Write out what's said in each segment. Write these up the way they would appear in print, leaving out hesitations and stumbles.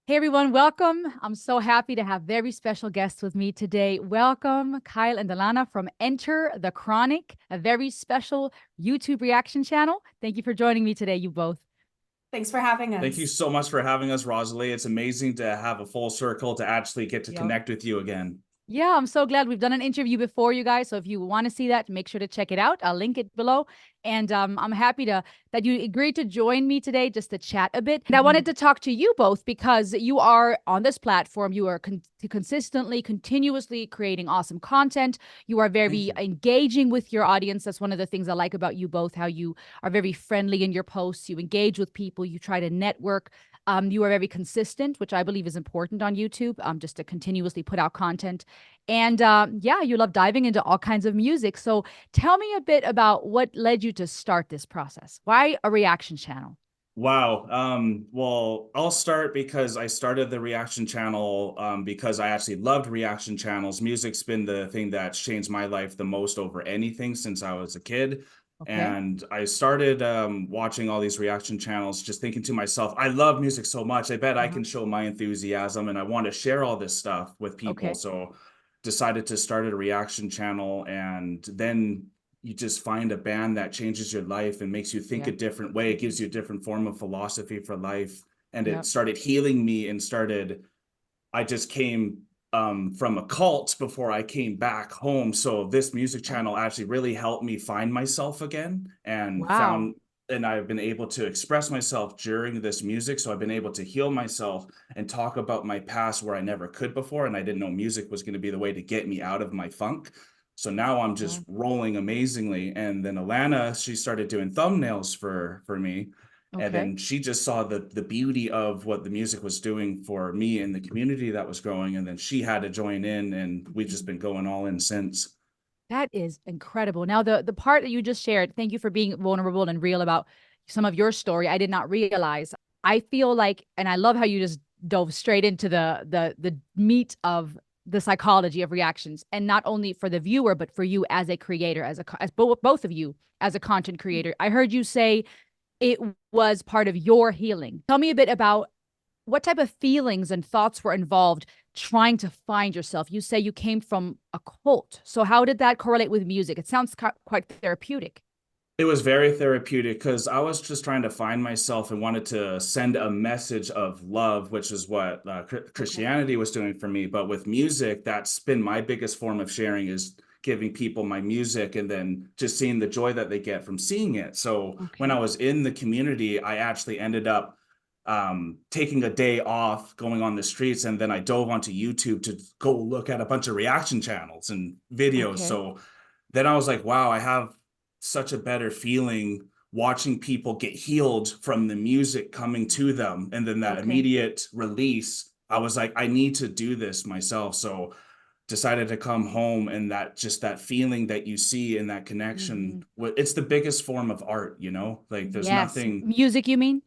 Hey everyone, welcome. I'm so happy to have very special guests with me today. Welcome, Kyle and Delana from Enter the Chronic, a very special YouTube reaction channel. Thank you for joining me today, you both. Thanks for having Thank you us. so much for having us, Rosalie. It's amazing to have a full circle to actually get to Yep. connect with you again. Yeah, I'm so glad we've done an interview before, you guys. So if you want to see that, make sure to check it out. I'll link it below. And I'm happy that you agreed to join me today just to chat a bit. And I wanted to talk to you both because you are on this platform. You are consistently, continuously creating awesome content. You are Thank very you. engaging with your audience. That's one of the things I like about you both, how you are very friendly in your posts. You engage with people. You try to network. You are very consistent, which I believe is important on YouTube, just to continuously put out content. And yeah, you love diving into all kinds of music. So tell me a bit about what led you to start this process. Why a reaction channel? Wow. Well, I'll start because I started the reaction channel because I actually loved reaction channels. Music's been the thing that's changed my life the most over anything since I was a kid. Okay. And I started watching all these reaction channels, just thinking to myself, I love music so much. I bet I Uh-huh. can show my enthusiasm and I want to share all this stuff with people. Okay. So decided to start a reaction channel, and then you just find a band that changes your life and makes you think a Yeah. different way. It gives you a different form of philosophy for life. And Yeah. it started healing me and I just came from a cult before I came back home. So this music Oh, channel actually really helped me find myself again wow. and I've been able to express myself during this music. So I've been able to heal myself and talk about my past where I never could before. And I didn't know music was going to be the way to get me out of my funk. So now I'm just Wow. rolling amazingly. And then Alana, she started doing thumbnails for me. And Okay. then she just saw the beauty of what the music was doing for me and the community that was growing. And then she had to join in, and we've just been going all in since. That is incredible. Now, the part that you just shared, thank you for being vulnerable and real about some of your story. I did not realize. I feel like, and I love how you just dove straight into the meat of the psychology of reactions, and not only for the viewer, but for you as a creator, as both of you as a content creator. I heard you say it was part of your healing. Tell me a bit about what type of feelings and thoughts were involved trying to find yourself. You say you came from a cult. So how did that correlate with music? It sounds quite therapeutic. It was very therapeutic because I was just trying to find myself and wanted to send a message of love, which is what Okay. Christianity was doing for me. But with music, that's been my biggest form of sharing, is giving people my music and then just seeing the joy that they get from seeing it. So when I Okay. was in the community, I actually ended up taking a day off, going on the streets, and then I dove onto YouTube to go look at a bunch of reaction channels and videos. Okay. So then I was like, wow, I have such a better feeling watching people get healed from the music coming to them. And then that Okay. immediate release, I was like, I need to do this myself. So decided to come home, and that just that feeling that you see in that connection, Hmm. it's the biggest form of art, like there's Yes. nothing. Music, you mean?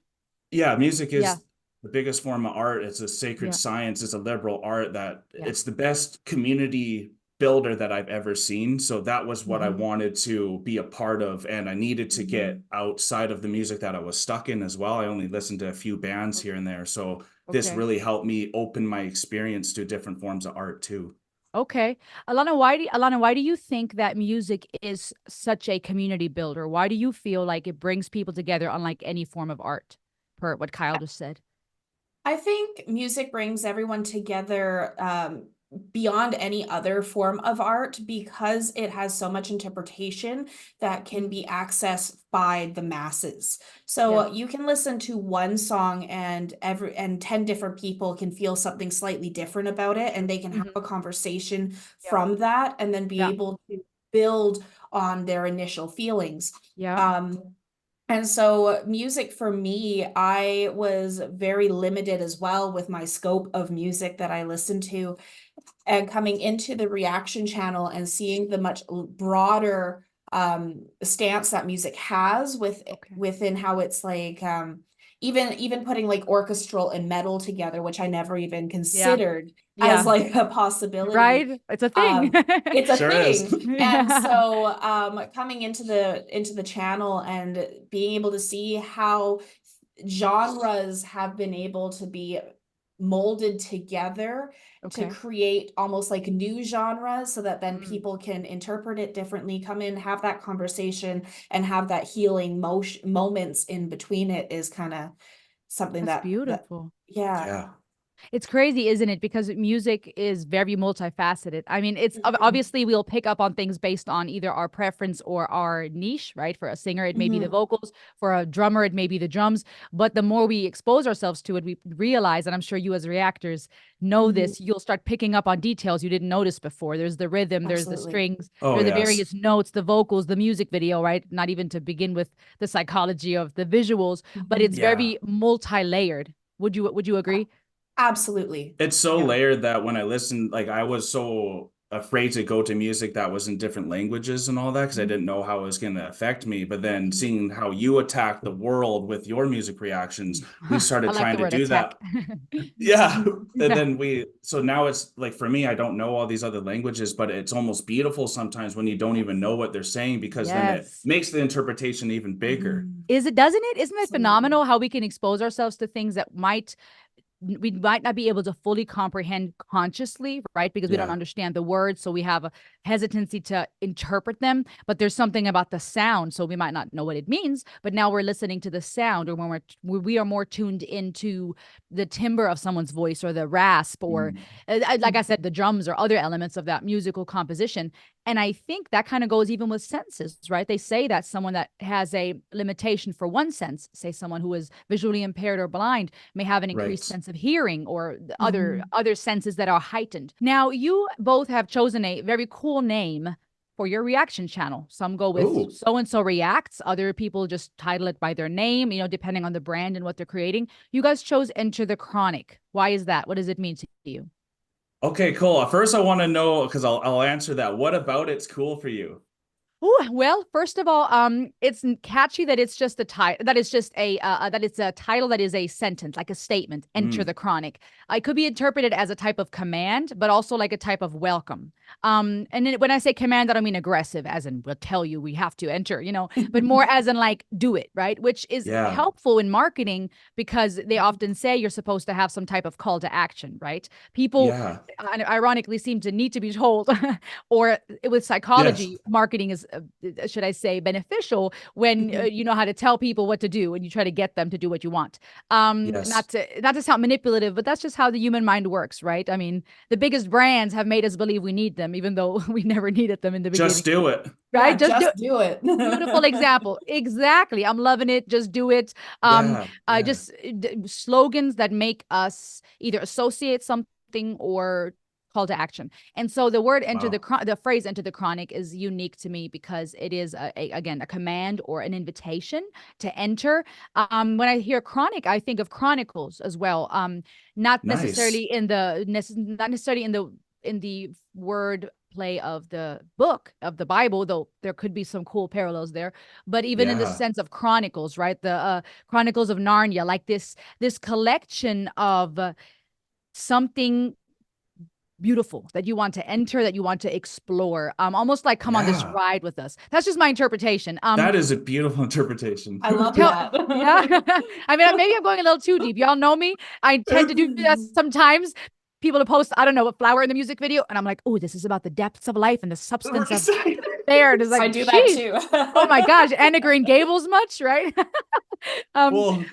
Yeah, music Yeah. is the biggest form of art. It's a sacred Yeah. science. It's a liberal art that Yeah. it's the best community builder that I've ever seen. So that was what I Hmm. wanted to be a part of. And I needed to get outside of the music that I was stuck in as well. I only listened to a few bands here and there. So this Okay. really helped me open my experience to different forms of art too. Okay. Alana, why do you think that music is such a community builder? Why do you feel like it brings people together unlike any form of art, per what Kyle just said? I think music brings everyone together beyond any other form of art because it has so much interpretation that can Mm. be accessed by the masses. Yeah. So you can listen to one song and 10 different people can feel something slightly different about it, and they can have Mhm. a conversation Yeah. from that and then be Yeah. able to build on their initial feelings. Yeah. And so music for me, I was very limited as well with my scope of music that I listened to. And coming into the reaction channel and seeing the much broader stance that music has Okay. within how it's like even putting like orchestral and metal together, which I never even Yeah. considered as Yeah. like a possibility. Right? It's a thing. Um, it's a Sure is. thing. And Yeah. so coming into the channel and being able to see how genres have been able to be molded together to Okay. create almost like new genres so that then people can interpret it differently, come in, have that conversation, and have that healing moments in between it is kind of something That's that beautiful. yeah. Yeah. It's crazy, isn't it? Because music is very multifaceted. I mean, it's Mhm. obviously we'll pick up on things based on either our preference or our niche, right? For a singer, it may be the Mhm. vocals. For a drummer, it may be the drums. But the more we expose ourselves to it, we realize, and I'm sure you as reactors know Mhm. this, you'll start picking up on details you didn't notice before. There's the rhythm, there's the Absolutely. strings, Oh, there are the yes. various notes, the vocals, the music video, right? Not even to begin with the psychology of the visuals, but it's Mhm. Yeah. very multi-layered. Would you agree? Absolutely. It's so Yeah. layered that when I listened, like I was so afraid to go to music that was in different languages and all that because I didn't know how it was going to affect me. But then Mhm. seeing how you attack the world with your music reactions, we I started like trying the to word do attack. that. Yeah. And Yeah. then so now it's like for me, I don't know all these other languages, but it's almost beautiful sometimes when you don't even know what they're saying because then it Yes. makes the interpretation even bigger. Mhm. Doesn't it? Isn't it Absolutely. phenomenal how we can expose ourselves to things that we might not be able to fully comprehend consciously, right? Because we don't Yeah. understand the words. So we have a hesitancy to interpret them. But there's something about the sound. So we might not know what it means, but now we're listening to the sound, or when we are more tuned into the timbre of someone's voice or the rasp, or Mm. like I said, the drums or other elements of that musical composition. And I think that kind of goes even with senses, right? They say that someone that has a limitation for one sense, say someone who is visually impaired or blind, may have an increased Right. sense of hearing or the Mhm. other senses that are heightened. Now, you both have chosen a very cool name for your reaction channel. Some go with Oh, so and so reacts, other people just title it by their name, depending on the brand and what they're creating. You guys chose Enter the Chronic. Why is that? What does it mean to you? okay, cool. First, I want to know because I'll answer that. What about it's cool for you? Ooh, well, first of all, it's catchy that it's just a title. That it's just that it's a title that is a sentence, like a statement. Enter Mm, the chronic. It could be interpreted as a type of command, but also like a type of welcome. And then when I say command, I don't mean aggressive, as in we'll tell you we have to enter, but more as in like do it, right? Which is yeah. helpful in marketing because they often say you're supposed to have some type of call to action, right? People Yeah. ironically seem to need to be told or with Yes. psychology, marketing is, should I say, beneficial when Mhm. you know how to tell people what to do and you try to get them to do what you want. Yes. Not to sound manipulative, but that's just how the human mind works, right? I mean, the biggest brands have made us believe we need them, even though we never needed them in the beginning, Just do it. right? Yeah, Just do. just do it. Beautiful example. Exactly. I'm loving it. Just do it. Yeah. Yeah. Just slogans that make us either associate something or call to action. And so the word Wow. the phrase enter the chronic is unique to me because it is again a command or an invitation to enter. When I hear chronic, I think of chronicles as well. Not necessarily Nice. not necessarily in the word play of the book of the Bible, though there could be some cool parallels there. But even in the Yeah. sense of chronicles, right? The Chronicles of Narnia, like this collection of something beautiful that you want to enter, that you want to explore. Almost like come on this Yeah. ride with us. That's just my interpretation. That is a beautiful interpretation. I love Tell that. yeah. I mean, maybe I'm going a little too deep. Y'all know me. I tend to do that sometimes. People to post, I don't know, a flower in the music video, and I'm like, oh, this is about the depths of life and the substance of despair. And it's I like, do that geez, too. oh my gosh, Anna Green Gables much, right? um, Well,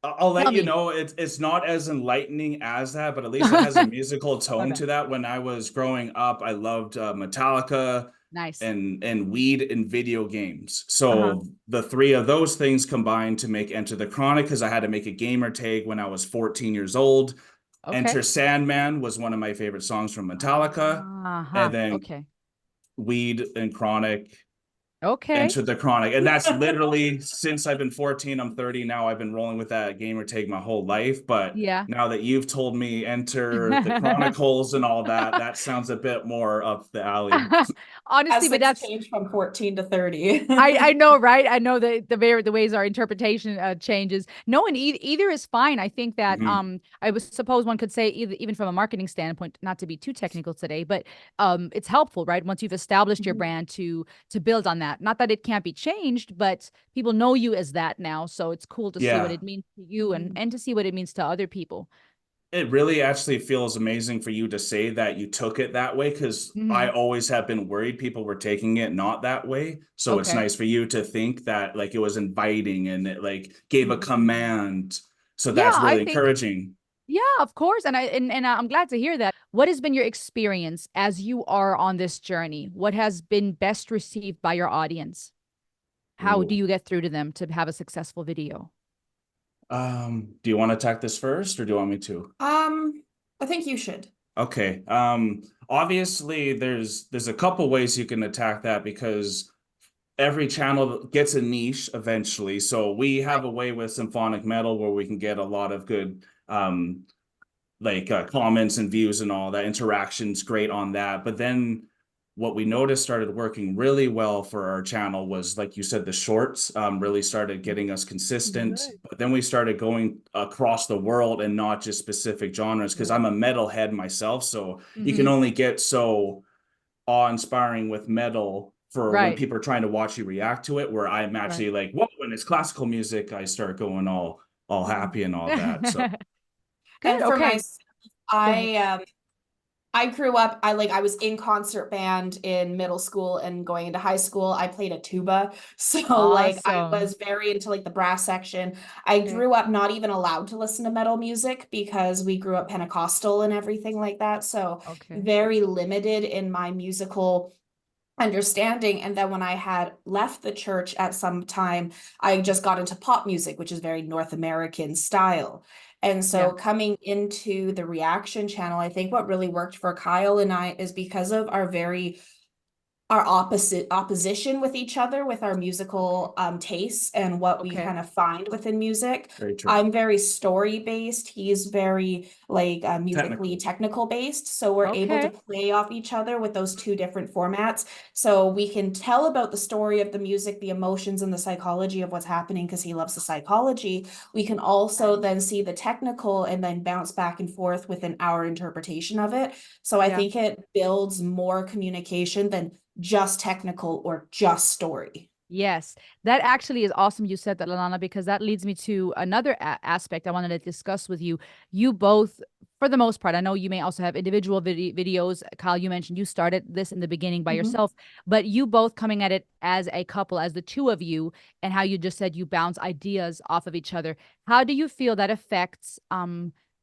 I'll Tell let you me. know it's not as enlightening as that, but at least it has a musical tone Okay, to that. When I was growing up, I loved Metallica nice. and weed in video games. Uh-huh. So the three of those things combined to make Enter the Chronic because I had to make a gamer tag when I was 14 years old. Okay. Enter Sandman was one of my favorite songs from Metallica, Uh-huh. and then Okay. Weed and Chronic Okay. Enter the Chronic. And that's literally since I've been 14, I'm 30 now. I've been rolling with that gamer tag my whole life. But Yeah. now that you've told me Enter the Chronicles and all that, that sounds a bit more up the alley. Honestly, As but things that's change from 14 to 30. I know, right? I know the ways our interpretation changes. No, and either is fine. I think that Mhm. I was suppose one could say even from a marketing standpoint, not to be too technical today, but it's helpful, right? Once you've established your Mhm. brand to build on that. Not that it can't be changed, but people know you as that now, so it's cool to see what Yeah. it means to you Mhm. and to see what it means to other people. It really actually feels amazing for you to say that you took it that way, because I Hmm. always have been worried people were taking it not that way. So it's Okay. nice for you to think that like it was inviting and it like gave a Mhm. command. So Yeah, that's I really think, encouraging. yeah, of course. And I'm glad to hear that. What has been your experience as you are on this journey? What has been best received by your audience? How do Ooh. you get through to them to have a successful video? Do you want to attack this first or do you want me to? I think you should. Okay. Obviously there's a couple ways you can attack that, because every channel gets a niche eventually. So we Right. have a way with symphonic metal where we can get a lot of good comments and views and all that. Interactions great on that. But then what we noticed started working really well for our channel was, like you said, the shorts really started getting us consistent. Good. But then we started going across the world and not just specific genres, because I'm a metalhead myself. So you can Hmm. only get so awe-inspiring with metal for when Right. people are trying to watch you react to it, where I'm Right. actually like, whoa, when it's classical music, I start going all happy and all that. So Good. And for Okay. myself, Go ahead. I grew up, I was in concert band in middle school and going into high school. I played a tuba. So like I Awesome. was very into like the brass section. I Okay. grew up not even allowed to listen to metal music because we grew up Pentecostal and everything like that. So Okay. very limited in my musical understanding. And then when I had left the church at some time, I just got into pop music, which is very North American style. And Yeah. so coming into the reaction channel, I think what really worked for Kyle and I is because of our opposition with each other with our Okay. musical tastes and what we Okay. kind of find within music. very true. I'm very story based. He's very like musically Technical. technical based. So we're able to Okay. play off each other with those two different formats. So we can tell about the story of the music, the emotions, and the psychology of what's happening because he loves the psychology. We can also Nice. then see the technical and then bounce back and forth within our interpretation of it. So I Yeah. think it builds more communication than just technical or just story. Yes, that actually is awesome you said that, Lalana, because that leads me to another aspect I wanted to discuss with you. You both, for the most part, I know you may also have individual videos. Kyle, you mentioned you started this in the beginning by Mhm. yourself, but you both coming at it as a couple, as the two of you, and how you just said you bounce ideas off of each other. How do you feel that affects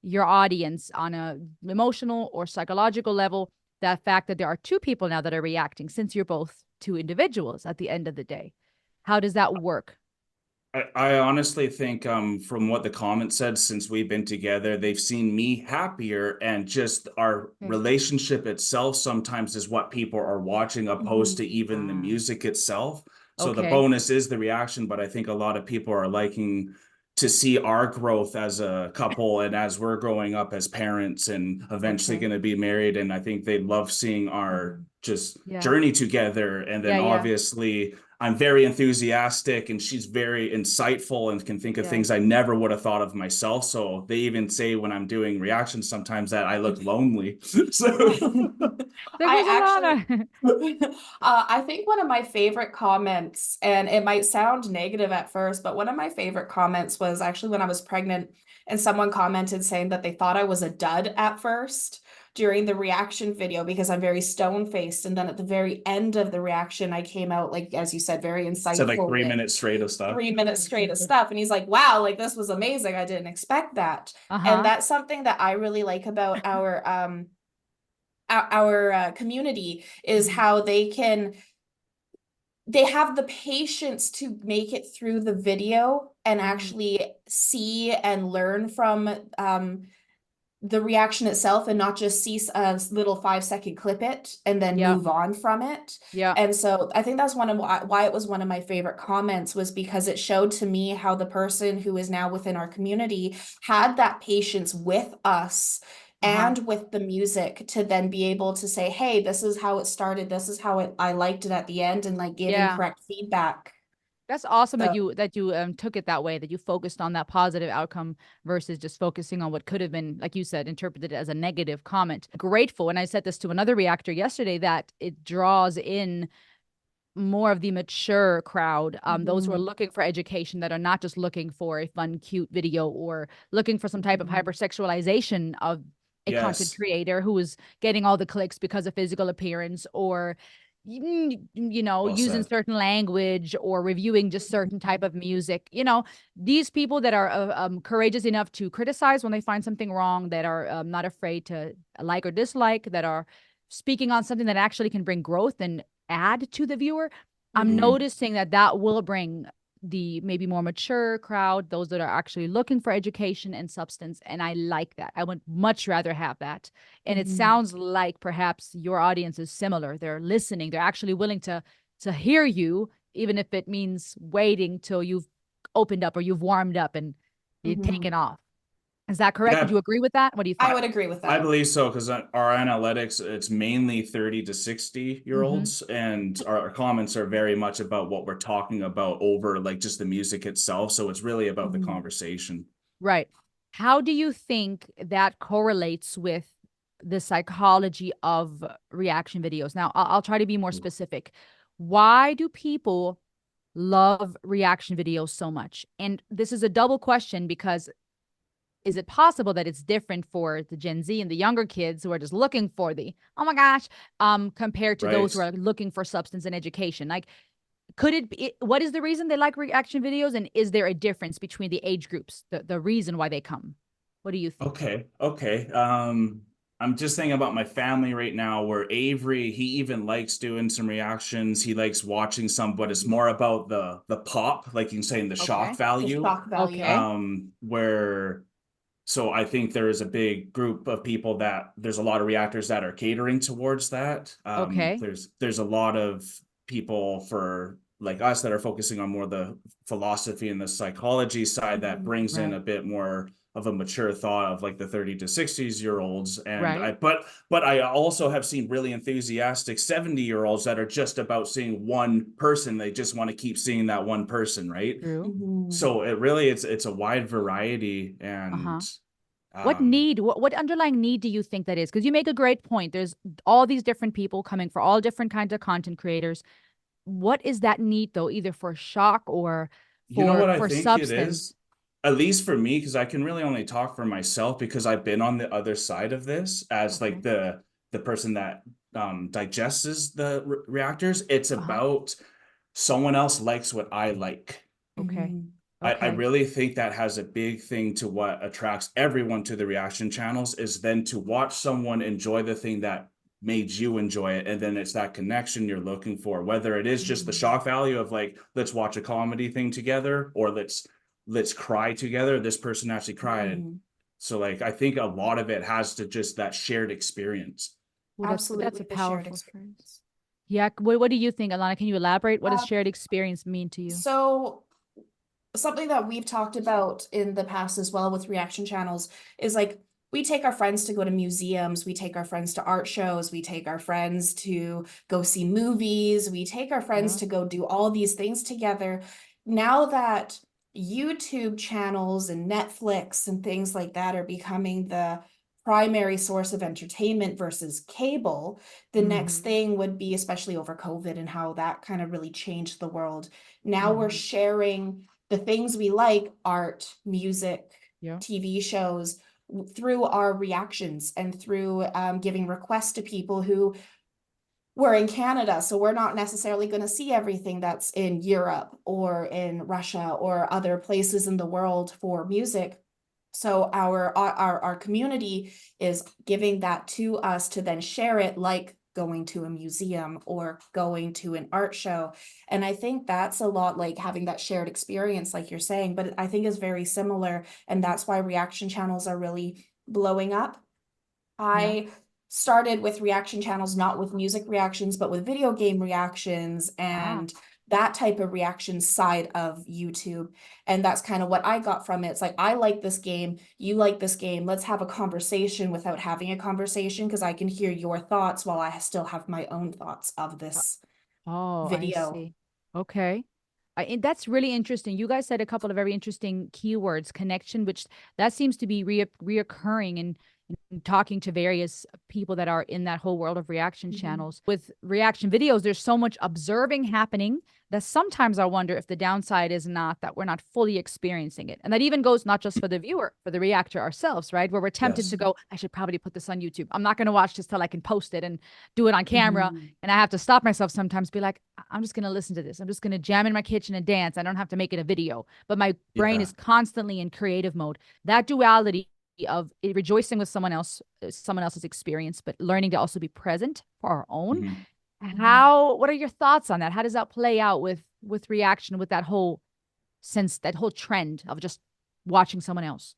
your audience on a emotional or psychological level? That fact that there are two people now that are reacting, since you're both two individuals at the end of the day. How does that work? I honestly think from what the comments said, since we've been together, they've seen me happier, and just our Okay. relationship itself sometimes is what people are watching opposed to Mhm. even the Ah, music itself. So the okay. bonus is the reaction, but I think a lot of people are liking to see our growth as a couple and as we're growing up as parents and eventually Okay. going to be married. And I think they love seeing our Mhm. just Yeah. journey together. And then Yeah. Yeah. obviously I'm very enthusiastic and she's very insightful and can think of things I Yes. never would have thought of myself. So they even say when I'm doing reactions sometimes that I look lonely. So There I goes actually, Alana. I think one of my favorite comments, and it might sound negative at first, but one of my favorite comments was actually when I was pregnant, and someone commented saying that they thought I was a dud at first during the reaction video because I'm very stone-faced. And then at the very end of the reaction, I came out, like, as you said, very said like insightful three with minutes straight of stuff. 3 minutes straight of stuff. And he's like, wow, like this was amazing. I didn't expect that. And Uh-huh. that's something that I really like about our community is Mhm. how they have the patience to make it through the video and Mhm. actually see and learn from the reaction itself and not just see a little 5 second clip it and then Yeah. move on from it. Yeah. And so I think that's one of why it was one of my favorite comments was because it showed to me how the person who is now within our community had that patience with us Uh-huh. and with the music to then be able to say, hey, this is how it started, this is how I liked it at the end, and like giving Yeah. correct feedback. That's awesome that So you took it that way, that you focused on that positive outcome versus just focusing on what could have been, like you said, interpreted as a negative comment. Grateful, and I said this to another reactor yesterday, that it draws in more of the mature crowd, those who are looking for education, that are not just looking for a fun, cute video or looking for some type of hypersexualization of a content Yes. creator who is getting all the clicks because of physical appearance, or Well using said. certain language or reviewing just certain type of music. These people that are courageous enough to criticize when they find something wrong, that are not afraid to like or dislike, that are speaking on something that actually can bring growth and add to the viewer. I'm Hmm. noticing that will bring the maybe more mature crowd, those that are actually looking for education and substance. And I like that. I would much rather have that. And it sounds like perhaps your audience is similar. They're listening. They're actually willing to hear you, even if it means waiting till you've opened up or you've warmed up and you've taken off. Is that correct? Would Yeah, you agree with that? What do you I think? would agree with I that. believe so, because our analytics, it's mainly 30 to 60 year Mm-hmm. olds, and our comments are very much about what we're talking about over like just the music itself. So it's really about the conversation. Right. How do you think that correlates with the psychology of reaction videos? Now, I'll try to be more specific. Why do people love reaction videos so much? And this is a double question, because is it possible that it's different for the Gen Z and the younger kids who are just looking for the, oh my gosh, compared to those Right. who are looking for substance and education? Like, could it be, what is the reason they like reaction videos, and is there a difference between the age groups, the reason why they come? What do you think? Okay. Okay. I'm just thinking about my family right now, where Avery, he even likes doing some reactions. He likes watching some, but it's more about the pop, like you can say, in the shock Okay. The value. shock value. Okay. Where So I think there is a big group of people that there's a lot of reactors that are catering towards that. Okay. There's a lot of people for like us that are focusing on more the philosophy and the psychology side that brings in Right. a bit more of a mature thought of like the 30 to 60s year olds. And Right. but I also have seen really enthusiastic 70-year olds that are just about seeing one person. They just want to keep seeing that one person, right? True. So it really it's a wide variety. Uh-huh. And What um need, what underlying need do you think that is? Because you make a great point. There's all these different people coming for all different kinds of content creators. What is that need though, either for shock or you know what I for think it substance? is, at least for me, because I can really only talk for myself because I've been on the other side of this as like Okay. the person that digests the reactors. It's Uh-huh. about someone else likes what I like. Okay. I Okay. really think that has a big thing to what attracts everyone to the reaction channels, is then to watch someone enjoy the thing that made you enjoy it. And then it's that connection you're looking for, whether it is just the shock value of like, let's watch a comedy thing together, or let's cry together. This person actually cried. So like I think a lot of it has to just that shared experience. Well, that's a Absolutely, the shared powerful phrase. experience. Yeah. What do you think, Alana? Can you elaborate? What does Uh, shared experience mean to you? so something that we've talked about in the past as well with reaction channels is like we take our friends to go to museums, we take our friends to art shows, we take our friends to go see movies, we take our friends Yeah. to go do all these things together. Now that YouTube channels and Netflix and things like that are becoming the primary source of entertainment versus cable, the next thing would be, especially over COVID and how that kind of really changed the world. Now we're sharing the things we like, art, music, Yeah. TV shows, through our reactions and through giving requests to people who were in Canada. So we're not necessarily going to see everything that's in Europe or in Russia or other places in the world for music. So our community is giving that to us to then share it, like going to a museum or going to an art show. And I think that's a lot like having that shared experience, like you're saying, but I think is very similar. And that's why reaction channels are really blowing up. Yeah. I started with reaction channels, not with music reactions, but with video game reactions Ah. and that type of reaction side of YouTube. And that's kind of what I got from it. It's like, I like this game, you like this game. Let's have a conversation without having a conversation, because I can hear your thoughts while I still have my own thoughts of this Oh, I video. see. Okay. And that's really interesting. You guys said a couple of very interesting keywords, connection, which that seems to be reoccurring in talking to various people that are in that whole world of reaction Mhm. channels. With reaction videos, there's so much observing happening that sometimes I wonder if the downside is not that we're not fully experiencing it. And that even goes not just for the viewer, for the reactor ourselves, right? Where we're tempted to Yes. go, I should probably put this on YouTube. I'm not going to watch this till I can post it and do it on camera. Mhm. And I have to stop myself sometimes, be like, I'm just going to listen to this. I'm just going to jam in my kitchen and dance. I don't have to make it a video. But my brain Yeah. is constantly in creative mode. That duality of rejoicing with someone else's experience, but learning to also be present for our own. Mhm. What are your thoughts on that? How does that play out with reaction, with that whole sense, that whole trend of just watching someone else?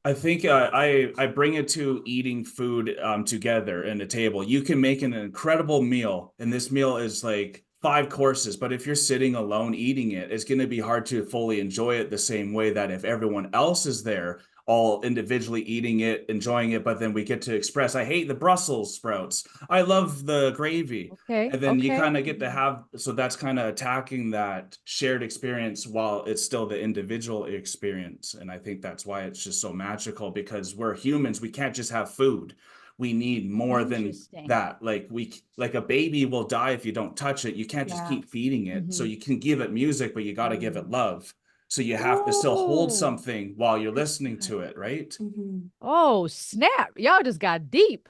I think I bring it to eating food together in a table. You can make an incredible meal, and this meal is like 5 courses. But if you're sitting alone eating it, it's going to be hard to fully enjoy it the same way that if everyone else is there, all individually eating it, enjoying it. But then we get to express, I hate the Brussels sprouts. I love the gravy. Okay, And then you okay. kind of get to have, so that's kind of attacking that shared experience while it's still the individual experience. And I think that's why it's just so magical, because we're humans. We can't just have food. We need more than Interesting. that. Like a baby will die if you don't touch it. You can't just Yeah. keep feeding it. So Mhm. you can give it music, but you got to give it Mm. love. So you have to still hold Oh, something while you're That's listening to good. it, right? Mhm. oh, snap. Y'all just got deep.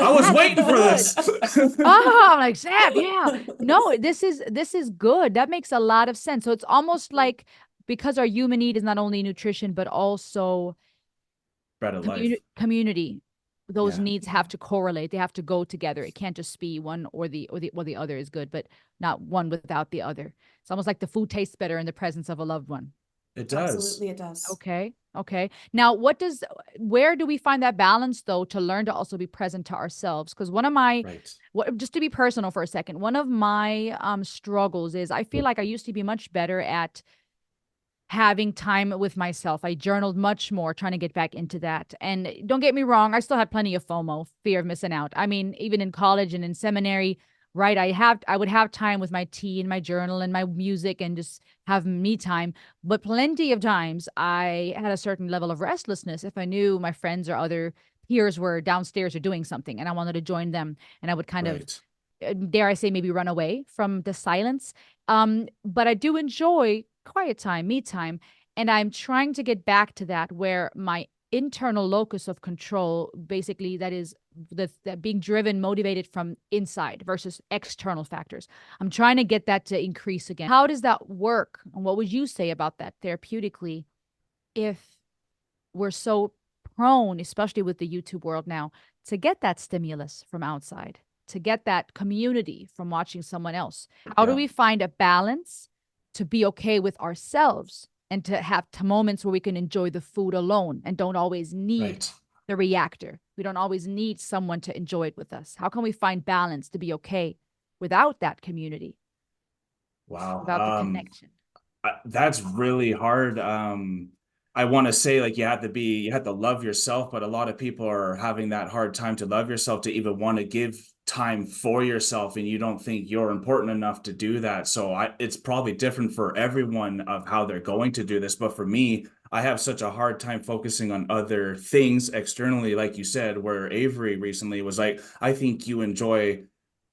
I was That's waiting for good. this. Oh, I'm like, snap, yeah. No, this is good. That makes a lot of sense. So it's almost like, because our human need is not only nutrition, but also Bread of life. community. Those Yeah. needs have to correlate. They have to go together. It can't just be one or the other is good, but not one without the other. It's almost like the food tastes better in the presence of a loved one. It does. Absolutely, it does. Okay. Okay. Now, where do we find that balance though, to learn to also be present to ourselves? Because Right. just to be personal for a second, one of my struggles is I feel like I used to be much better at having time with myself. I journaled much more, trying to get back into that. And don't get me wrong, I still had plenty of FOMO, fear of missing out. I mean, even in college and in seminary, right? I would have time with my tea and my journal and my music and just have me time. But plenty of times I had a certain level of restlessness if I knew my friends or other peers were downstairs or doing something and I wanted to join them. And I would kind of, Right. dare I say, maybe run away from the silence. But I do enjoy quiet time, me time. And I'm trying to get back to that, where my internal locus of control, basically, that is that being driven, motivated from inside versus external factors. I'm trying to get that to increase again. How does that work? And what would you say about that therapeutically, if we're so prone, especially with the YouTube world now, to get that stimulus from outside, to get that community from watching someone else? How do Yeah. we find a balance to be okay with ourselves and to have moments where we can enjoy the food alone and don't always need Right. the reactor? We don't always need someone to enjoy it with us. How can we find balance to be okay without that community, Wow. without the connection? That's really hard. I want to say like you have to love yourself, but a lot of people are having that hard time to love yourself, to even want to give time for yourself, and you don't think you're important enough to do that. So it's probably different for everyone of how they're going to do this. But for me, I have such a hard time focusing on other things externally, like you said, where Avery recently was like, I think you enjoy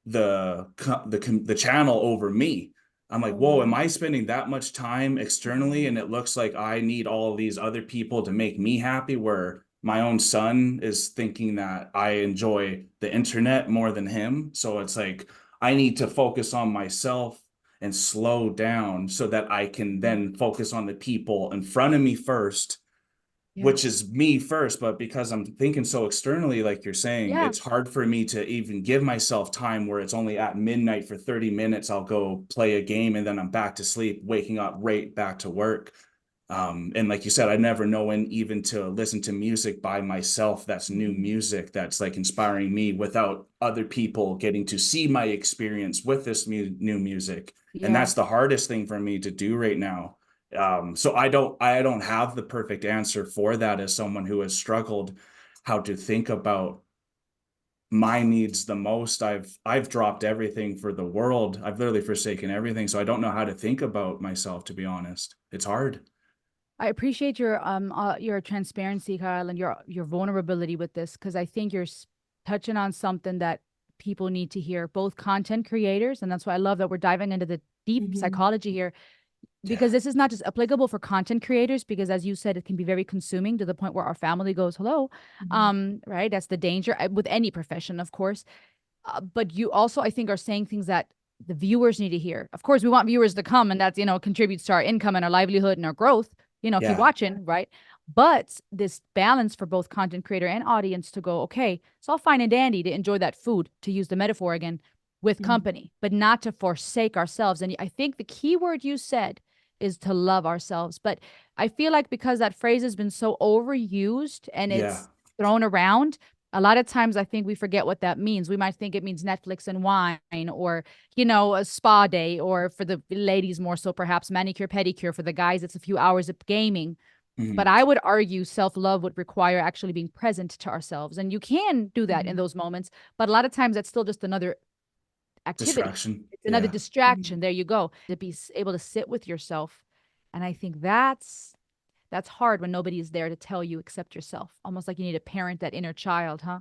the channel over me. I'm like, whoa, am Mm. I spending that much time externally? And it looks like I need all these other people to make me happy, where my own son is thinking that I enjoy the internet more than him. So it's like, I need to focus on myself and slow down so that I can then focus on the people in front of me first, Yeah. which is me first. But because I'm thinking so externally, like you're saying, Yeah. it's hard for me to even give myself time, where it's only at midnight for 30 minutes. I'll go play a game and then I'm back to sleep, waking up right back to work. And like you said, I never know when even to listen to music by myself. That's new music that's like inspiring me, without other people getting to see my experience with this new music. And Yeah. that's the hardest thing for me to do right now. So I don't have the perfect answer for that, as someone who has struggled how to think about my needs the most. I've dropped everything for the world. I've literally forsaken everything. So I don't know how to think about myself, to be honest. It's hard. I appreciate your transparency, Kyle, and your vulnerability with this, because I think you're touching on something that people need to hear, both content creators, and that's why I love that we're diving into the deep Mhm. psychology here, because Yeah. this is not just applicable for content creators, because as you said, it can be very consuming to the point where our family goes, hello, Mhm. right? That's the danger with any profession, of course. But you also, I think, are saying things that the viewers need to hear. Of course, we want viewers to come, and that's, contributes to our income and our livelihood and our growth, keep Yeah. watching, right? But this balance for both content creator and audience to go, okay, it's all fine and dandy to enjoy that food, to use the metaphor again, with Mhm. company, but not to forsake ourselves. And I think the key word you said is to love ourselves. But I feel like because that phrase has been so overused and Yeah. it's thrown around, a lot of times I think we forget what that means. We might think it means Netflix and wine, or, a spa day, or for the ladies more so perhaps manicure, pedicure. For the guys, it's a few hours of gaming. But Mhm. I would argue self-love would require actually being present to ourselves. And you can do that in Mhm. those moments, but a lot of times that's still just another activity. Distraction. It's another Yeah. distraction. Mhm. There you go. To be able to sit with yourself. And I think that's hard when nobody is there to tell you except yourself. Almost like you need to parent that inner child, huh?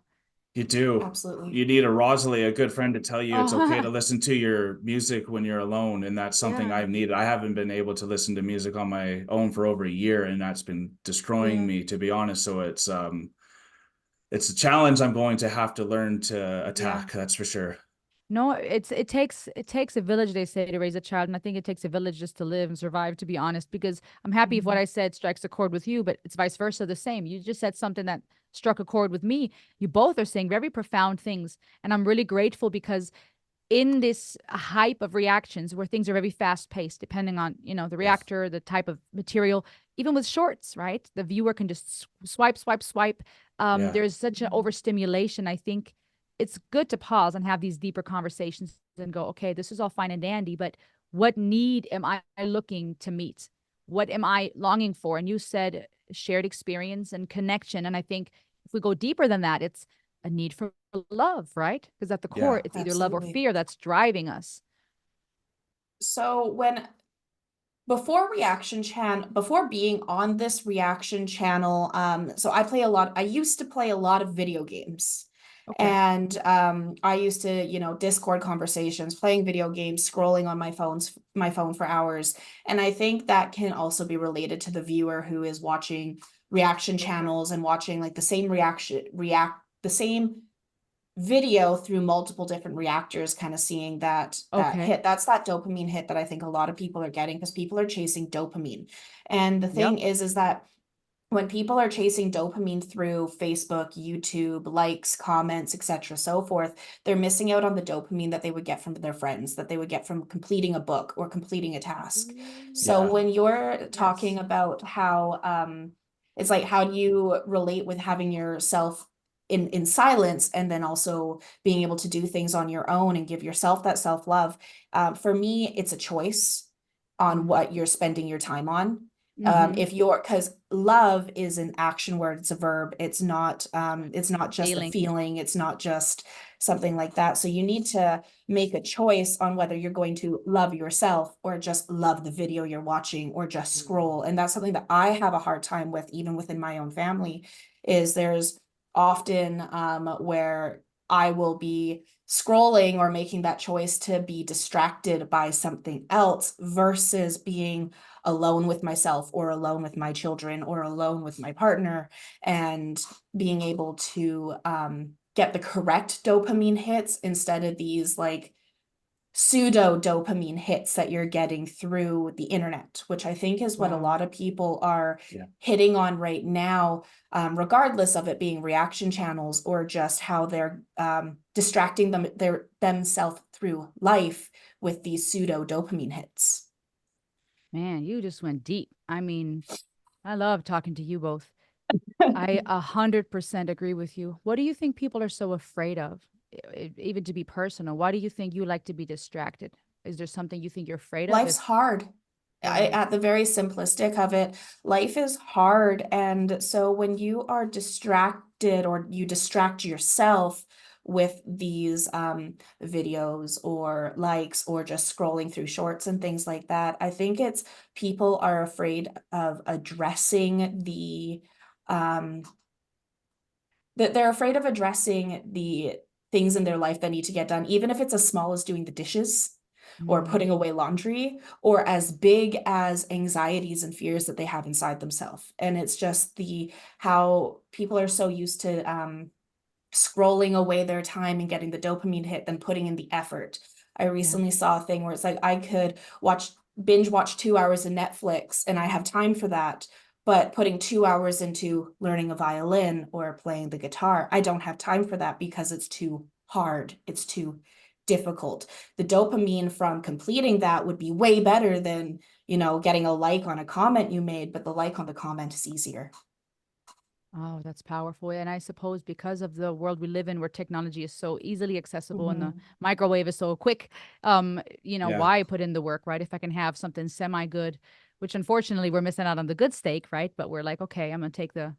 You do. Absolutely. You need a Rosalie, a good friend, to tell you it's okay to Oh, listen to your music when you're alone. And that's something yeah. I've needed. I haven't been able to listen to music on my own for over a year, and that's been destroying Yeah. me, to be honest. So it's a challenge I'm going to have to learn to Yeah. attack, that's for sure. No, it takes a village, they say, to raise a child, and I think it takes a village just to live and survive, to be honest. Because I'm happy if what Mhm. I said strikes a chord with you, but it's vice versa, the same. You just said something that struck a chord with me. You both are saying very profound things, and I'm really grateful because in this hype of reactions where things are very fast paced, depending on, the Yeah. reactor, the type of material, even with shorts, right? The viewer can just swipe, swipe, swipe. Yeah. There's such an Mhm. overstimulation. I think it's good to pause and have these deeper conversations and go, okay, this is all fine and dandy, but what need am I looking to meet? What am I longing for? And you said shared experience and connection. And I think if we go deeper than that, it's a need for love, right? Because at the core, Yeah. it's either love or Absolutely. fear that's driving us. So before being on this reaction channel, so I used to play a lot of video games. Okay. And I used to, Discord conversations, playing video games, scrolling on my phone for hours. And I think that can also be related to the viewer who is watching reaction Okay. channels and watching like the same video through multiple different reactors, kind of seeing that Okay. hit. That's that dopamine hit that I think a lot of people are getting, because people are chasing dopamine. And the Yep. thing is that when people are chasing dopamine through Facebook, YouTube, likes, comments, etc., so forth, they're missing out on the dopamine that they would get from their friends, that they would get from completing a book or completing a task. So Yeah. when you're talking Yes. about how it's like, how do you relate with having yourself in silence, and then also being able to do things on your own and give yourself that self-love? For me, it's a choice on Mm-hmm. what you're spending your time on. Mm-hmm. If you're Because love is an action word, it's a verb, it's not just a Feeling. feeling, it's not just something like that. So you need to make a choice on whether you're going to love yourself or just love the video you're watching or just scroll. And that's something that I have a hard time with, even within my own family. Is there's often where I will be scrolling or making that choice to be distracted by something else versus being alone with myself or alone with my children or alone with my partner, and being able to get the correct dopamine hits instead of these like pseudo dopamine hits that you're getting through the internet, which I think is what a Wow. lot of people are Yeah. hitting on right now, regardless of it being reaction channels or just how they're distracting themselves through life with these pseudo dopamine hits. Man, you just went deep. I mean, I love talking to you both. I 100% agree with you. What do you think people are so afraid of? Even to be personal, why do you think you like to be distracted? Is there something you think you're afraid of? Life's If hard. yeah. At the very simplistic of it, life is hard. And so when you are distracted or you distract yourself with these videos or likes or just scrolling through shorts and things like that. I think it's people are afraid of addressing that they're afraid of addressing the things in their life that need to get done, even if it's as small as doing the dishes or putting away laundry, or as big as anxieties and fears that they have inside themselves. And it's just how people are so used to scrolling away their time and getting the dopamine hit than putting in the effort. I recently saw a thing where it's like I could binge watch 2 hours of Netflix and I have time for that, but putting 2 hours into learning a violin or playing the guitar, I don't have time for that because it's too hard. It's too difficult. The dopamine from completing that would be way better than, getting a like on a comment you made, but the like on the comment is easier. Oh, that's powerful. And I suppose because of the world we live in where technology is so easily accessible and the microwave is so quick, why put in the work, right? If I can have something semi-good, which unfortunately we're missing out on the good steak, right? But we're like, okay, I'm gonna take the,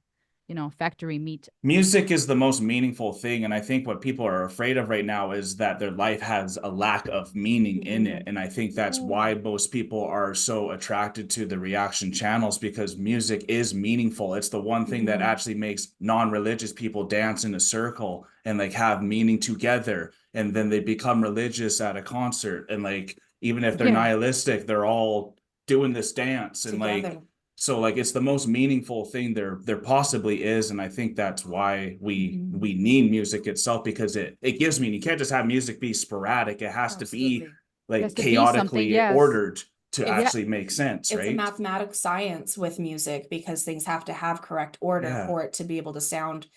factory meat. Music is the most meaningful thing. And I think what people are afraid of right now is that their life has a lack of meaning in it. And I think that's why most people are so attracted to the reaction channels, because music is meaningful. It's the one thing that actually makes non-religious people dance in a circle and like have meaning together. And then they become religious at a concert. And like, even if they're nihilistic, they're all doing this dance and together. like, so like it's the most meaningful thing there possibly is. And I think that's why we need music itself, because it gives meaning. You can't just have music be sporadic. It has to be like chaotically ordered to actually make sense, it's right? a mathematical science with music, because things have to have correct order for it to be able to sound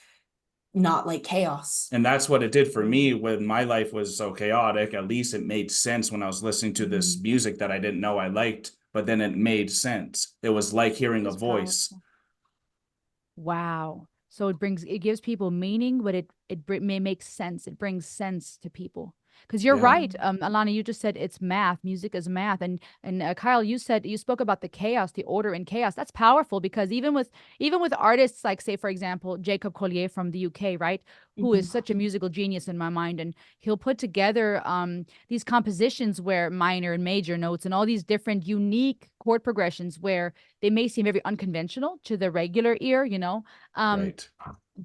not like chaos. And that's what it did for me when my life was so chaotic. At least it made sense when I was listening to this music that I didn't know I liked, but then it made sense. It was like hearing a voice. Powerful. Wow. So it gives people meaning, but it may make sense. It brings sense to people. Because you're right, Alana, you just said it's math. Music is math, and Kyle, you spoke about the chaos, the order in chaos. That's powerful, because even with artists like, say, for example, Jacob Collier from the UK, right, who is such a musical genius in my mind, and he'll put together these compositions where minor and major notes and all these different unique chord progressions where they may seem very unconventional to the regular ear, Right.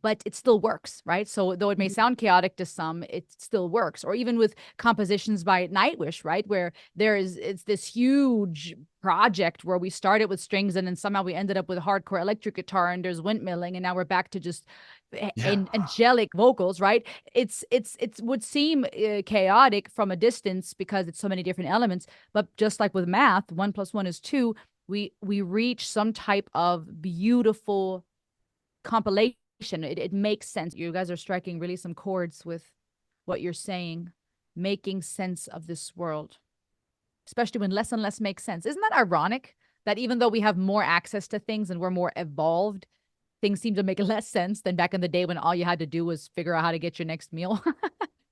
but it still works, right? So though it may sound chaotic to some, it still works. Or even with compositions by Nightwish, right? Where it's this huge project where we started with strings and then somehow we ended up with hardcore electric guitar and there's windmilling and now we're back to just angelic vocals, right? It would seem chaotic from a distance because it's so many different elements, but just like with math, 1 + 1 is 2. We reach some type of beautiful compilation. It makes sense. You guys are striking really some chords with what you're saying, making sense of this world, especially when less and less makes sense. Isn't that ironic that even though we have more access to things and we're more evolved, things seem to make less sense than back in the day when all you had to do was figure out how to get your next meal?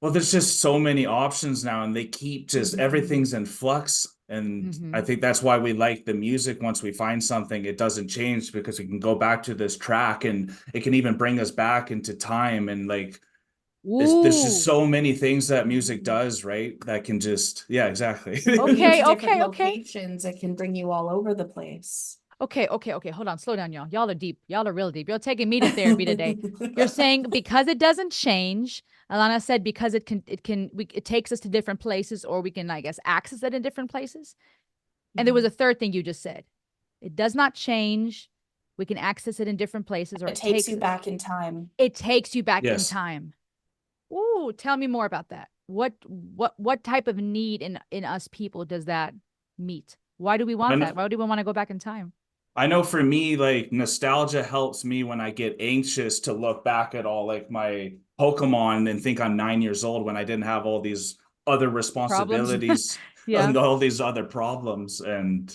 Well, there's just so many options now, and they keep just everything's in flux. And I think that's why we like the music. Once we find something, it doesn't change, because we can go back to this track and it can even bring us back into time. And like, there's just so many things that music does, right? That can just, exactly. Okay. Locations, it can bring you all over the place. Okay. Hold on. Slow down, y'all. Y'all are deep. Y'all are real deep. You're taking me to therapy today. You're saying because it doesn't change. Alana said because it takes us to different places, or we can, I guess, access it in different places. And there was a third thing you just said. It does not change. We can access it in different places, or it takes you back in time. It takes you back in time. Ooh, tell me more about that. What type of need in us people does that meet? Why do we want that? Why do we want to go back in time? I know for me, like, nostalgia helps me when I get anxious to look back at all like my Pokemon and think I'm 9 years old when I didn't have all these other responsibilities and all these other problems. And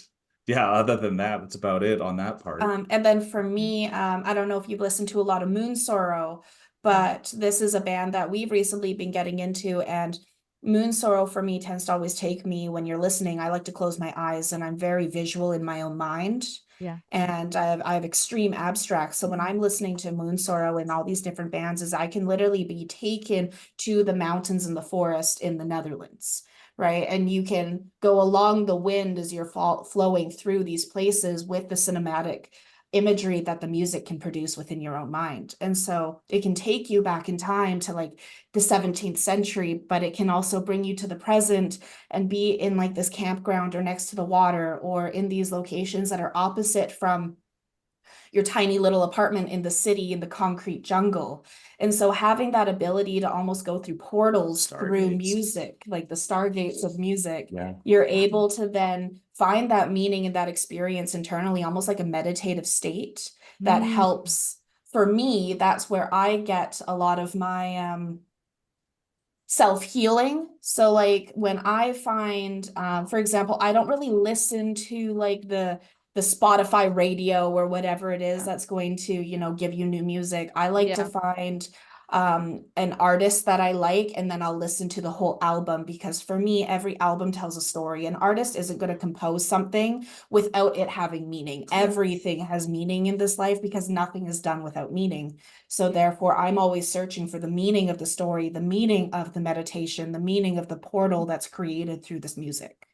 other than that, that's about it on that part. And then for me, I don't know if you've listened to a lot of Moon Sorrow, but this is a band that we've recently been getting into, and Moon Sorrow for me tends to always take me when you're listening. I like to close my eyes and I'm very visual in my own mind. Yeah. And I have extreme abstract. So when I'm listening to Moon Sorrow and all these different bands, is I can literally be taken to the mountains and the forest in the Netherlands, right? And you can go along the wind as you're flowing through these places with the cinematic imagery that the music can produce within your own mind. And so it can take you back in time to like the 17th century, but it can also bring you to the present and be in like this campground or next to the water or in these locations that are opposite from your tiny little apartment in the city in the concrete jungle. And so having that ability to almost go through portals through music, like the stargates of music, you're able to then find that meaning and that experience internally, almost like a meditative state that helps. For me, that's where I get a lot of my self-healing. So like when I find, for example, I don't really listen to like the Spotify radio or whatever it is that's going to, you know, give you new music. I like to find an artist that I like, and then I'll listen to the whole album, because for me, every album tells a story. An artist isn't going to compose something without it having meaning. Everything has meaning in this life because nothing is done without meaning. So therefore, I'm always searching for the meaning of the story, the meaning of the meditation, the meaning of the portal that's created through this music.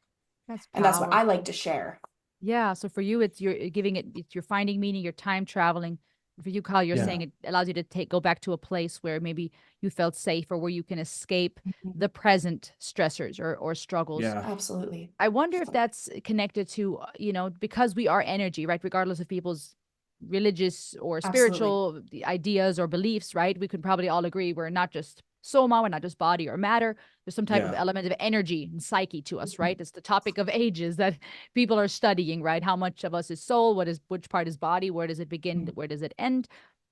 That's And that's what I powerful. like to share. Yeah. So for you, it's you're giving it, it's you're finding meaning, you're time traveling. For you, Kyle, you're saying it allows you to go back to a place where maybe you felt safe or where you can escape the present stressors or struggles. Yeah. Absolutely. I wonder if that's connected to, you know, because we are energy, right? Regardless of people's religious or spiritual ideas or beliefs, right? We could probably all agree we're not just soma, we're not just body or matter. There's some type of element of energy and psyche to us, right? It's the topic of ages that people are studying, right? How much of us is soul? Which part is body? Where does it begin? Where does it end?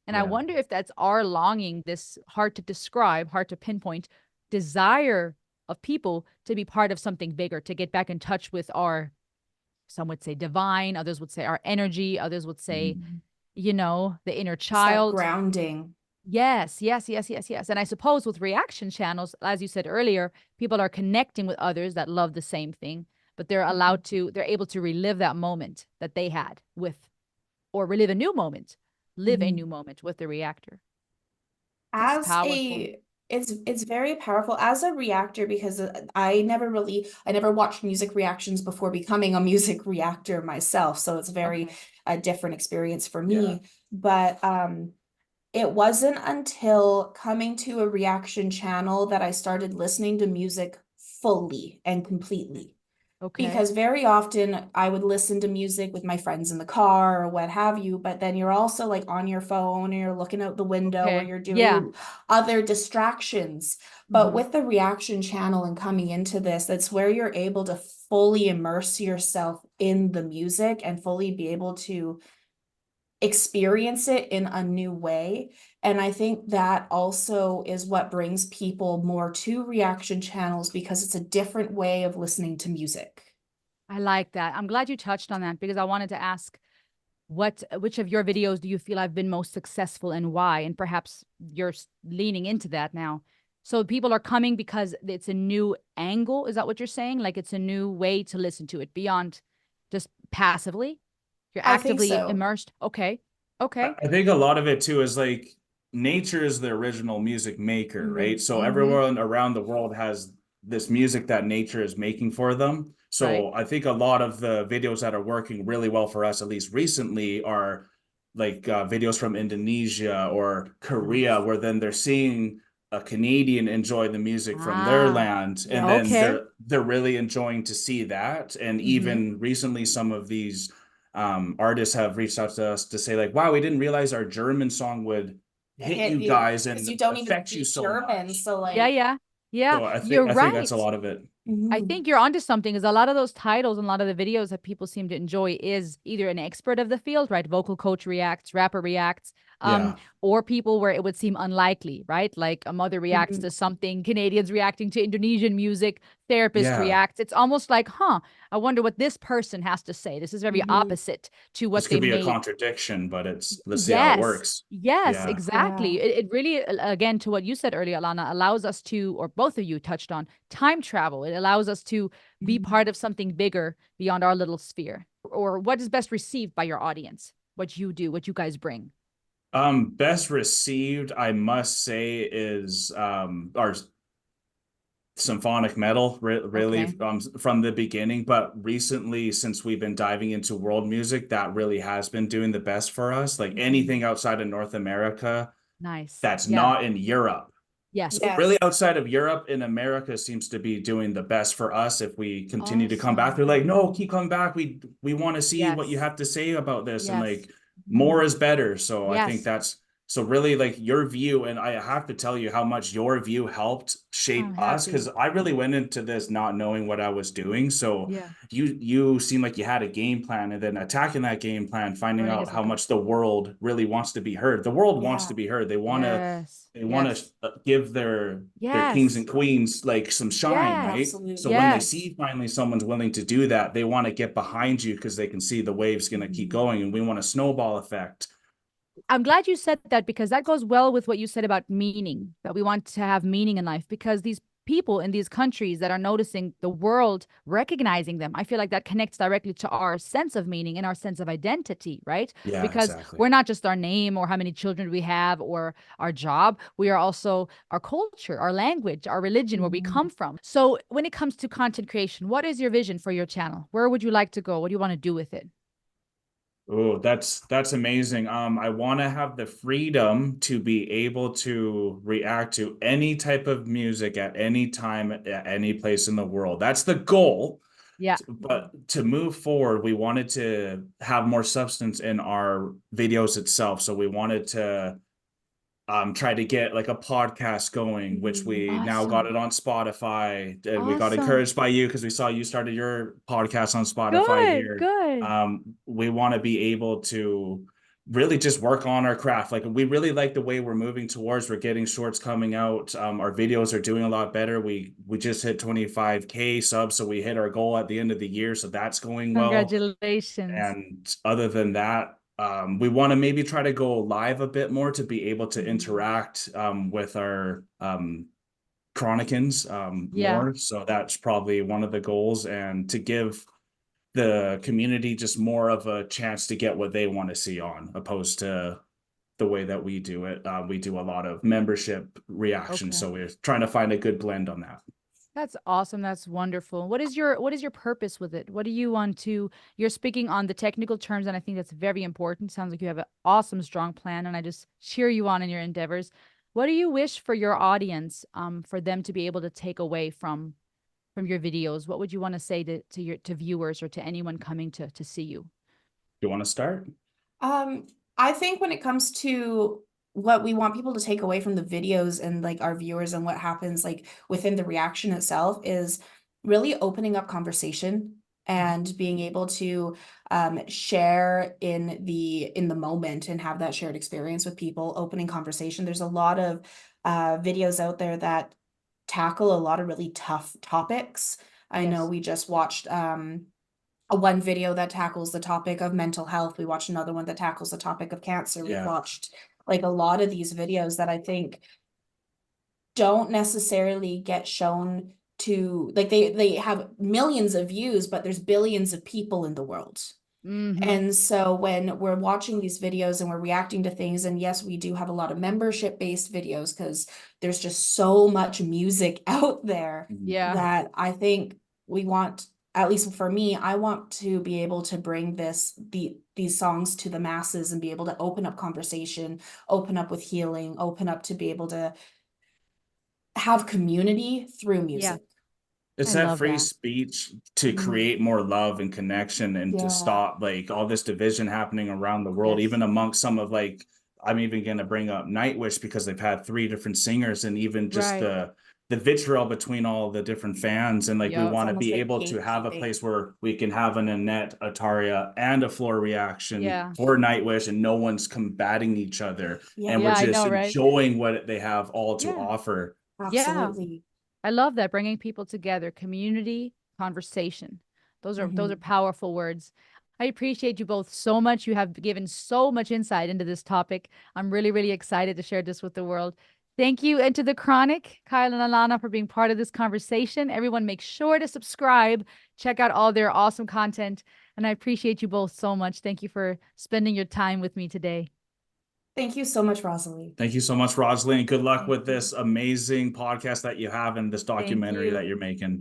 And I wonder if that's our longing, this hard to describe, hard to pinpoint desire of people to be part of something bigger, to get back in touch with our, some would say divine, others would say our energy, others would say, you know, the inner It's that child. grounding. Yes, yes, yes, yes, yes. And I suppose with reaction channels, as you said earlier, people are connecting with others that love the same thing, but they're allowed to, they're able to relive that moment that they had with, or relive a new moment, live a new moment with the reactor. That's As powerful. a it's very powerful as a reactor, because I never watched music reactions before becoming a music reactor myself, so it's very Okay. a different experience for me. But it wasn't until coming to a reaction channel that I started listening to music fully and completely. Okay. Because very often I would listen to music with my friends in the car or what have you, but then you're also like on your phone or you're looking out the window or Okay. you're Yeah. doing other distractions. But with the reaction channel and coming into this, that's where you're able to fully immerse yourself in the music and fully be able to experience it in a new way. And I think that also is what brings people more to reaction channels, because it's a different way of listening to music. I like that. I'm glad you touched on that because I wanted to ask which of your videos do you feel have been most successful and why? And perhaps you're leaning into that now. So people are coming because it's a new angle. Is that what you're saying? Like it's a new way to listen to it beyond just passively. You're I think actively so. immersed. Okay. Okay. I think a lot of it too is like nature is the original music maker, right? So everyone around the world has this music that nature is making for them. Right. So I think a lot of the videos that are working really well for us, at least recently, are like videos from Indonesia or Korea, where then they're seeing a Canadian enjoy the music from their Ah, land, and yeah. then Okay. they're really enjoying to see that. And even recently, some of these artists have reached out to us to say like, wow, we didn't realize our German song would hit Hit you you guys because you and don't even affect you speak so German. much. So Yeah, like, yeah. Yeah, So you're I think that's a right. lot of it. I think you're onto something, is a lot of those titles and a lot of the videos that people seem to enjoy is either an expert of the field, right? Vocal coach reacts, rapper reacts, Yeah. or people where it would seem unlikely, right? Like a mother reacts to something, Canadians reacting to Indonesian music, therapist Yeah. reacts. It's almost like, huh, I wonder what this person has to say. This is very opposite to This what they could be a may. contradiction, but let's see how it Yes. works. Yes, Yeah. exactly. It really, again, to what you said earlier, Alana, allows us to, or both of you touched on time travel. It allows us to be part of something bigger beyond our little sphere. or what is best received by your audience? What you do, what you guys bring? Best received, I must say, is our symphonic metal, really, Okay. from the beginning. But recently, since we've been diving into world music, that really has been doing the best for us. Like anything outside of North America Nice. that's Yeah. not in Europe. Yes. So really Yes. outside of Europe, in America seems to be doing the best for us. If we continue to come back, Awesome. they're like, no, keep coming back. We want to see what you Yes. have to say about this. And Yes. like more is better. So I think Yes. that's so really like your view, and I have to tell you how much your view helped I'm shape us, happy. because I really went into this not knowing what I was doing. So Yeah. you seem like you had a game plan, and then attacking that game plan, finding Running out as a how much the world really wants to be heard. The world wants Yeah. to be heard. They want to Yes. they want Yes. to give their kings Yes. and queens like some shine, right? Yes. So Absolutely. when they Yes. see finally someone's willing to do that, they want to get behind you because they can see the wave's going to keep going, and we want a snowball effect. I'm glad you said that because that goes well with what you said about meaning, that we want to have meaning in life because these people in these countries that are noticing the world recognizing them, I feel like that connects directly to our sense of meaning and our sense of identity, right? Yeah, Because exactly. we're not just our name or how many children we have or our job, we are also our culture, our language, our religion, where we come from. So when it comes to content creation, what is your vision for your channel? Where would you like to go? What do you want to do with it? Oh, that's amazing. I want to have the freedom to be able to react to any type of music at any time, at any place in the world. That's the goal. Yeah. But to move forward, we wanted to have more substance in our videos itself. So we wanted to try to get like a podcast going, which we now got Awesome. it on Spotify. And we got Awesome. encouraged by you because we saw you started your podcast on Spotify Good. here. Good. We want to be able to really just work on our craft. Like we really like the way we're moving towards. We're getting shorts coming out. Our videos are doing a lot better. We just hit 25K subs, so we hit our goal at the end of the year. So that's going well. Congratulations. And other than that, we want to maybe try to go live a bit more to be able to interact with our Chronicans Yeah. more. So that's probably one of the goals, and to give the community just more of a chance to get what they want to see on, opposed to the way that we do it. We do a lot of membership reactions, Okay. so we're trying to find a good blend on that. That's awesome. That's wonderful. What is your purpose with it? What do you want to you're speaking on the technical terms and I think that's very important. Sounds like you have an awesome strong plan and I just cheer you on in your endeavors. What do you wish for your audience for them to be able to take away from your videos? What would you want to say to your to viewers or to anyone coming to see you? Do you want to start? Um, I think when it comes to what we want people to take away from the videos and like our viewers and what happens like within the reaction itself is really opening up conversation and being able to share in the moment and have that shared experience with people, opening conversation. There's a lot of videos out there that tackle a lot of really tough topics. I know Yes. we just watched a one video that tackles the topic of mental health. We watched another one that tackles the topic of cancer. We've Yeah. watched like a lot of these videos that I think don't necessarily get shown to like they have millions of views, but there's billions of people in the world. Mm-hmm. And so when we're watching these videos and we're reacting to things, and yes, we do have a lot of membership based videos because there's just so much music out there Yeah. that I think we want, at least for me, I want to be able to bring these songs to the masses and be able to open up conversation, open up with healing, open up to be able to have community through Yeah. music. It's I that love free that. speech to create more love and connection, and to Yeah. stop like all this division happening around the world, Yes. even amongst some of like, I'm even going to bring up Nightwish because they've had three different singers, and even just Right. the vitriol between all the different fans. And like we Yep. It's want to almost be like able to have a gatekeeping. place where we can have an Annette, Ataria, and a floor reaction Yeah. for Nightwish, and no one's combating each other, and we're Yeah, I just know, right? enjoying what they have all to Yeah. offer. Yeah. Absolutely. I love that bringing people together, community, conversation. Those are Mhm. powerful words. I appreciate you both so much. You have given so much insight into this topic. I'm really, really excited to share this with the world. Thank you, and to the Chronic, Kyle and Alana, for being part of this conversation. Everyone, make sure to subscribe, check out all their awesome content. And I appreciate you both so much. Thank you for spending your time with me today. Thank you so much, Rosalie. Thank you so much, Rosalie, and good luck Thank with you. this amazing podcast that you have and this Thank documentary that you. you're making.